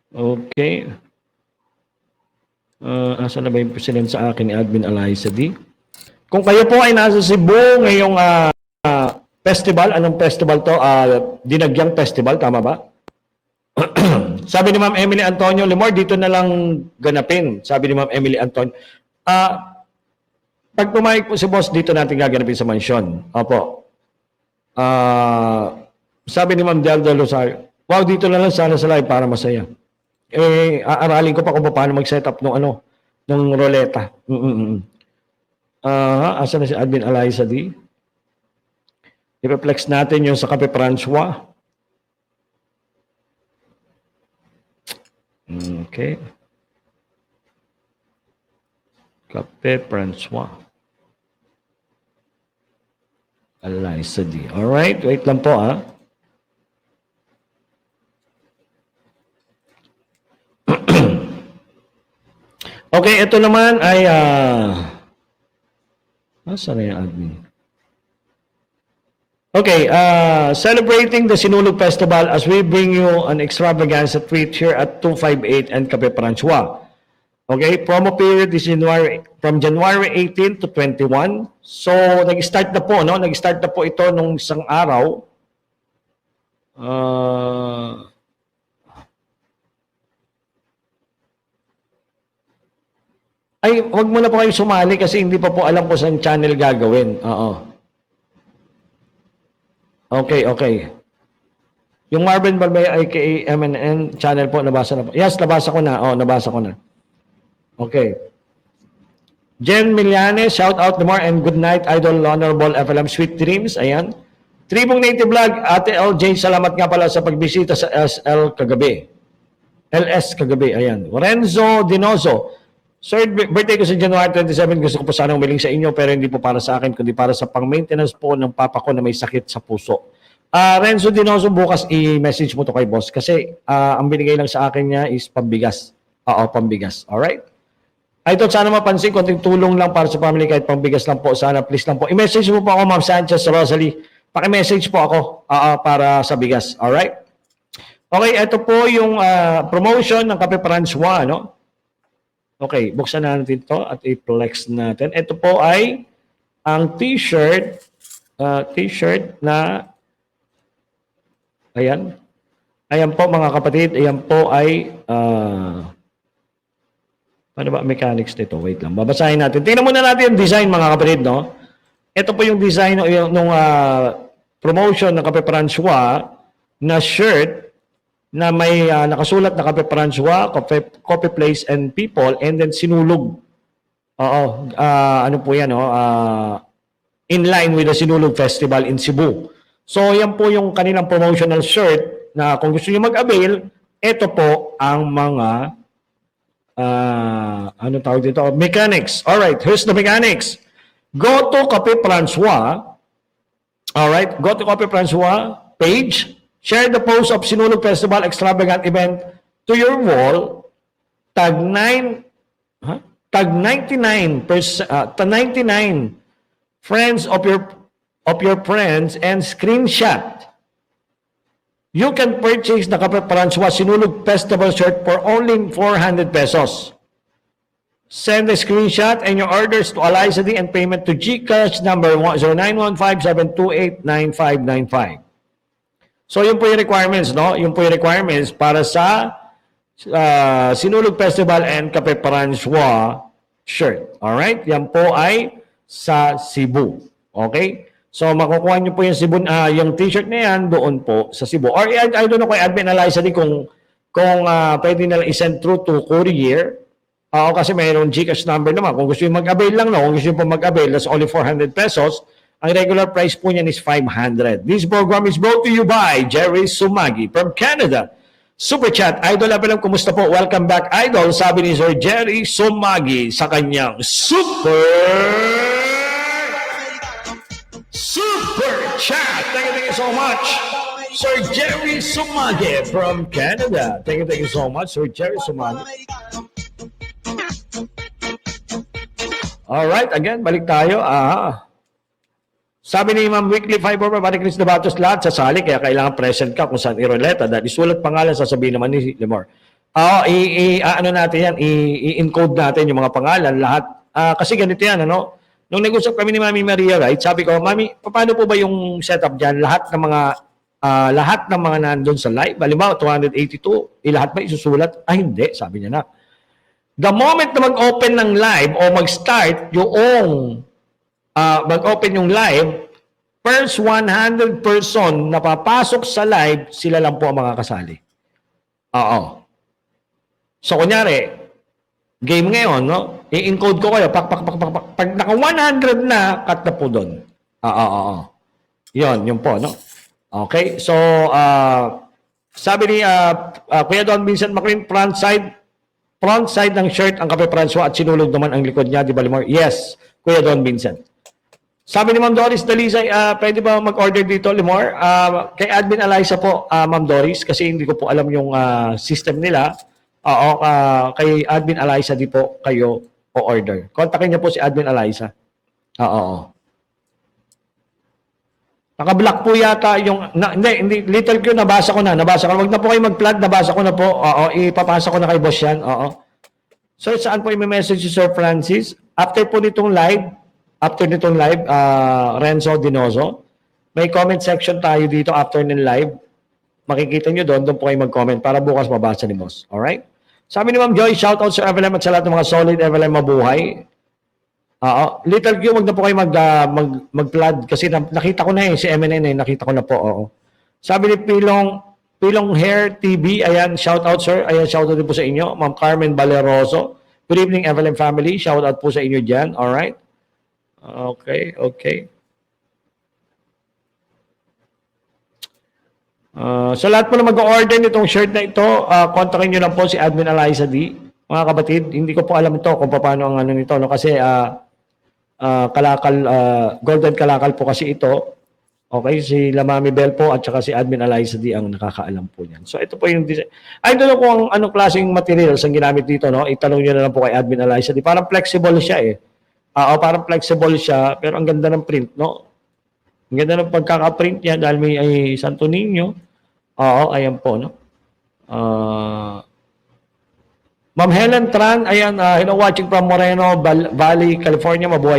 Okay. Asa na ba yung president sa akin ni Admin Eliza D? Kung kayo po ay nasa Cebu ngayong festival, anong festival to? Dinagyang Festival, tama ba? Sabi ni Ma'am Emily Antonio Limor, dito na lang ganapin. Sabi ni Ma'am Emily Antonio. Pag pumayag po si boss, dito natin gaganapin sa mansyon. Opo. Sabi ni Ma'am Deldo Rosario, wow, dito na lang sana sa live para masaya. Aaralin ko pa kung paano mag-set up ng roleta. Asa na si Admin Eliza D? I-reflex natin yung sa Cape Francois. Okay. Cape Francois. Eliza D. Alright, wait lang po Okay, ito naman ay saan na yung admin? Okay, celebrating the Sinulog Festival as we bring you an extravaganza treat here at 258 and Cape Francois. Okay, promo period is from January 18 to 21. So, nag-start na po, no? Nag-start na po ito nung isang araw. Ay, wag mo na po kayo sumali kasi hindi pa po alam po saan channel gagawin. Oo. Okay. Yung Marvin Balbay aka MNN channel po, nabasa na po. Yes, nabasa ko na. Nabasa ko na. Okay. Jen Milianes, shout out more and good night, Idol Honorable FLM Sweet Dreams. Ayan. Tribong Native Vlog, Ate LJ, salamat nga pala sa pagbisita sa SL kagabi. LS kagabi, ayan. Lorenzo Dinoso, sir, birthday ko sa January 27, gusto ko po sana umiling sa inyo pero hindi po para sa akin kundi para sa pang-maintenance po ng papa ko na may sakit sa puso. Renzo Dinoso, bukas i-message mo to kay boss kasi ang binigay lang sa akin niya is pambigas. Pambigas. Alright? Ito, sana mapansin, konting tulong lang para sa family kahit pambigas lang po. Sana, please lang po. I-message mo po ako, Ma'am Sanchez Rosalie. Paki-message po ako para sa bigas. Alright? Okay, ito po yung promotion ng Cape Francois, no? Okay, buksan na natin ito at i-flex natin. Ito po ay ang t-shirt na ayan. Ayan po mga kapatid, ayan po ay paano ba mechanics nito? Wait lang, babasahin natin. Tingnan muna natin yung design mga kapatid, no? Ito po yung design ng promotion ng Cape Francois na shirt na may nakasulat na Cape Francois, Coffee Place and People, and then Sinulog. Ano po yan, in line with the Sinulog Festival in Cebu. So, yan po yung kanilang promotional shirt na kung gusto niyo mag-avail, ito po ang mga ano tawag dito? Mechanics. Alright, here's the mechanics. Go to Cape Francois. Alright, go to Cape Francois page. Share the post of Sinulog Festival Extravagant Event to your wall. Tag 99 friends of your friends and screenshot. You can purchase the Cape Francois Sinulog Festival shirt for only 400 pesos. Send a screenshot and your orders to Eliza D and payment to GCash number 0915-728-9595. So, yun po yung requirements, no? Yun po yung requirements para sa Sinulog Festival and Cape Francois shirt. Alright? Yan po ay sa Cebu. Okay? So, makukuha nyo po yung Cebu, yung t-shirt na yan doon po sa Cebu. Or, I don't know kay Admin Eliza din kung pwede na lang isend through to courier. Kasi mayroong GCash number naman. Kung gusto yung mag-avail lang, no? Kung gusto yung mag-avail, that's only 400 pesos. Ang regular price po niyan is 500. This program is brought to you by Jerry Sumagi from Canada. Super Chat, Idol Apelam, kumusta po? Welcome back, Idol. Sabi ni Sir Jerry Sumagi sa kanyang Super Chat. Thank you so much, Sir Jerry Sumagi from Canada. Thank you so much, Sir Jerry Sumagi. Alright, again, balik tayo. Sabi ni Ma'am Weekly Fiber, Pari Chris Nabatos, lahat sasali, kaya kailangan present ka kung saan iroleta. Dahil isulat pangalan, sasabihin naman ni Lemor. Oo, ano natin yan, i-encode natin yung mga pangalan, lahat. Kasi ganito yan, ano? Nung nag-usap kami ni Mami Maria, right, sabi ko, Mami, paano po ba yung setup dyan? Lahat ng mga nandun sa live, halimbawa 282, lahat ba isusulat? Hindi, sabi niya na. The moment na mag-open ng live o mag-start mag-open yung live, first 100 person na papasok sa live, sila lang po ang mga kasali. Oo. So, kunyari, game ngayon, no? I-encode ko kayo, pak. Pag naka 100 na, cut na po doon. Oo. Yun po, no? Okay, so, sabi ni Kuya Don Vincent Macrin, front side ng shirt ang Kape Francois at sinulog naman ang likod niya, di ba, Limor? Yes, Kuya Don Vincent. Sabi ni Ma'am Doris Dalisay, pwede ba mag-order dito, Limor? Kay Admin Eliza po, Ma'am Doris, kasi hindi ko po alam yung system nila. Oo, kay Admin Eliza di po kayo o-order. Kontakin niyo po si Admin Eliza. Oo. Naka-block po yata yung... hindi, Little Q, nabasa ko na. Wag na po kayo mag-plug, nabasa ko na po. Oo, ipapasa ko na kay boss yan. Oo. So, saan po i-message si Sir Francis? After nitong live, Renzo Dinoso, may comment section tayo dito after ng live. Makikita nyo doon po kayo mag-comment para bukas mabasa ni boss. Alright? Sabi ni Ma'am Joy, shoutout sa FLM at sa lahat ng mga solid FLM mabuhay. Little Q, wag na po kayo mag-flood kasi nakita ko na si MNN nakita ko na po. Oo. Sabi ni Pilong Hair TV, ayan, shoutout sir. Ayan, shoutout din po sa inyo. Ma'am Carmen Valeroso. Good evening FLM family. Shoutout po sa inyo diyan. Alright? Okay. Sa lahat po na mag-order nitong shirt na ito, kontakin nyo lang po si Admin Eliza D. Mga kapatid, hindi ko po alam ito kung paano ang ano nito, no? Kasi golden kalakal po kasi ito. Okay, si Lamami Bell po at saka si Admin Eliza D ang nakakaalam po niyan. So ito po yung design. I don't know kung anong klaseng materials ang ginamit dito, no? Itanong nyo na lang po kay Admin Eliza D. Parang flexible siya eh. Parang flexible siya, pero ang ganda ng print, no? Ang ganda ng pagkaka-print niya dahil may Santo Niño. Oo, ayan po, no? Ma'am Helen Tran, ayan, hello, watching from Moreno Valley, California, mabuhay.